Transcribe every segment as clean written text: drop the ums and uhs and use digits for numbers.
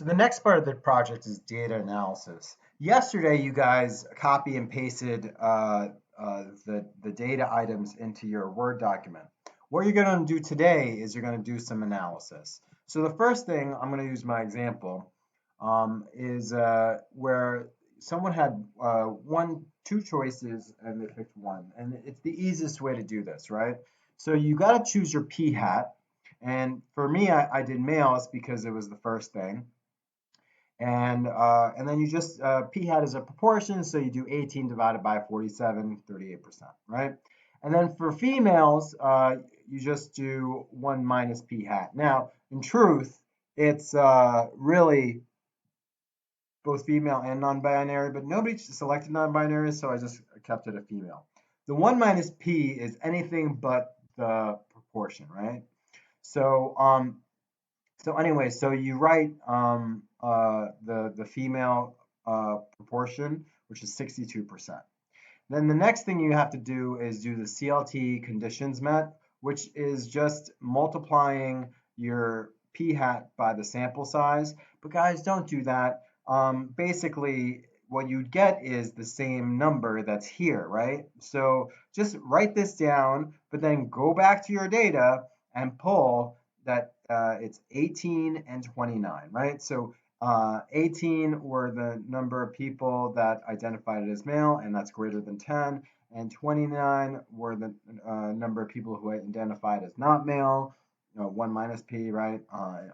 So the next part of the project is data analysis. Yesterday, you guys copy and pasted the data items into your Word document. What you're going to do today is you're going to do some analysis. So the first thing, I'm going to use my example, is where someone had two choices and they picked one. And it's the easiest way to do this, right? So you got to choose your p hat. And for me, I did males because it was the first thing. And then you just p hat is a proportion, so you do 18 divided by 47, 38%, right? And then for females, you just do 1 minus p hat. Now, in truth, it's really both female and non-binary, but nobody selected non-binary, so I just kept it a female. The 1 minus p is anything but the proportion, right? So so anyway, so you write the female proportion, which is 62%. Then the next thing you have to do is do the CLT conditions met, which is just multiplying your p hat by the sample size. But guys, don't do that. Basically, what you'd get is the same number that's here, right? So just write this down, but then go back to your data and pull that it's 18 and 29, right? So 18 were the number of people that identified it as male, and that's greater than 10. And 29 were the number of people who identified as not male, 1 minus p, right?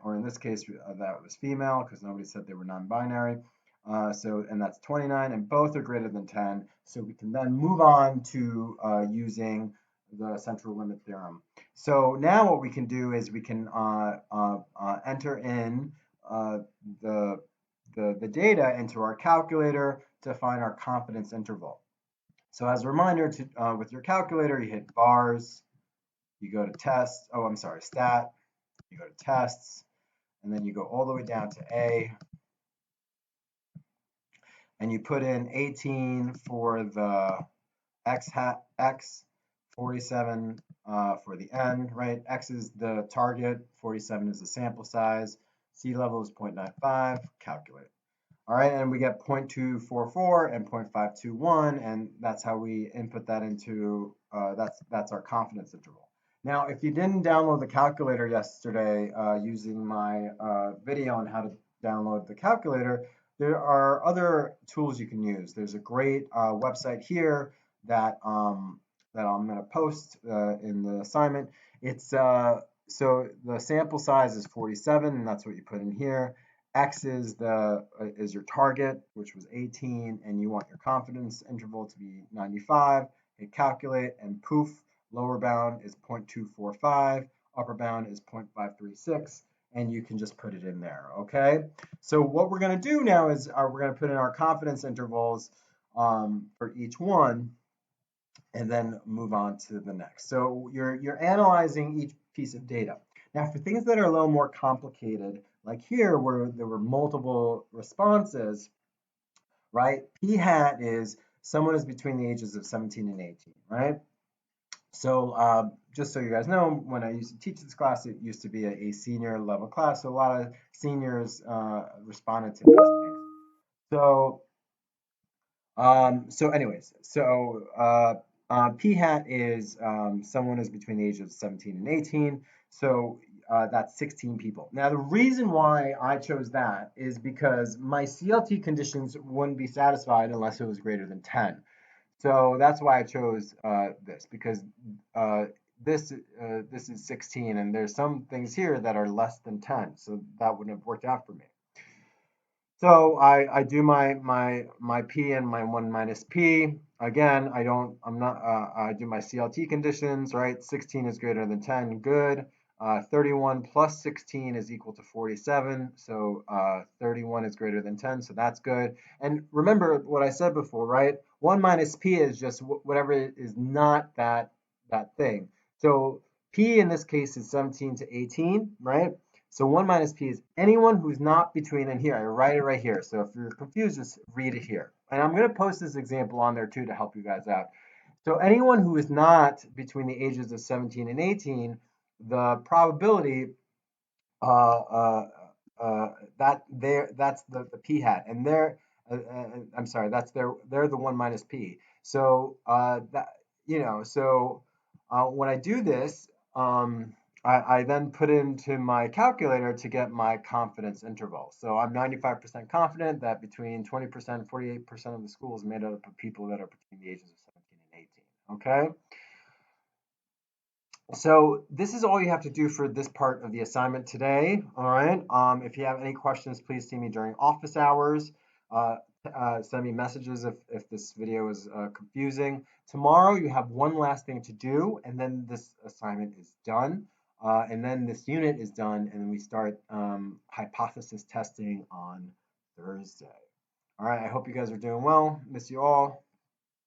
Or in this case, that was female because nobody said they were non-binary. And that's 29, and both are greater than 10. So we can then move on to using the central limit theorem. So now what we can do is we can enter in uh, the, the data into our calculator to find our confidence interval. So as a reminder, with your calculator, you hit bars, you go to test, oh, I'm sorry, stat, you go to tests, and then you go all the way down to A, and you put in 18 for the X, 47 for the N, right? X is the target, 47 is the sample size, C level is 0.95, calculate. All right, and we get 0.244 and 0.521, and that's how we input that into, that's our confidence interval. Now, if you didn't download the calculator yesterday using my video on how to download the calculator, there are other tools you can use. There's a great website here that that I'm going to post in the assignment. It's so the sample size is 47, and that's what you put in here. X is your target, which was 18, and you want your confidence interval to be 95. Hit calculate, and poof, lower bound is 0.245, upper bound is 0.536, and you can just put it in there, okay? So what we're going to do now is we're going to put in our confidence intervals for each one, and then move on to the next. So you're analyzing each piece of data. Now, for things that are a little more complicated, like here where there were multiple responses, right? P hat is someone is between the ages of 17 and 18, right? So just so you guys know, when I used to teach this class, it used to be a senior level class. So a lot of seniors responded to this. So so anyways, P hat is someone is between the ages of 17 and 18. So that's 16 people. Now, the reason why I chose that is because my CLT conditions wouldn't be satisfied unless it was greater than 10. So that's why I chose this, because this is 16, and there's some things here that are less than 10. So that wouldn't have worked out for me. So I do my P and my 1 minus P. Again, I do my CLT conditions, right? 16 is greater than 10, good. 31 plus 16 is equal to 47. So 31 is greater than 10, so that's good. And remember what I said before, right? 1 minus P is just whatever is not that thing. So P in this case is 17 to 18, right? So 1 minus p is anyone who's not between, and here, I write it right here. So if you're confused, just read it here. And I'm going to post this example on there too to help you guys out. So anyone who is not between the ages of 17 and 18, the probability, that that's the p hat, and I'm sorry, they're the 1 minus p. So that when I do this, I then put into my calculator to get my confidence interval. So I'm 95% confident that between 20% and 48% of the school is made up of people that are between the ages of 17 and 18. Okay. So this is all you have to do for this part of the assignment today. All right. If you have any questions, please see me during office hours. Uh, Send me messages if this video is confusing. Tomorrow you have one last thing to do, and then this assignment is done. And then this unit is done, and then we start hypothesis testing on Thursday. All right. I hope you guys are doing well. Miss you all.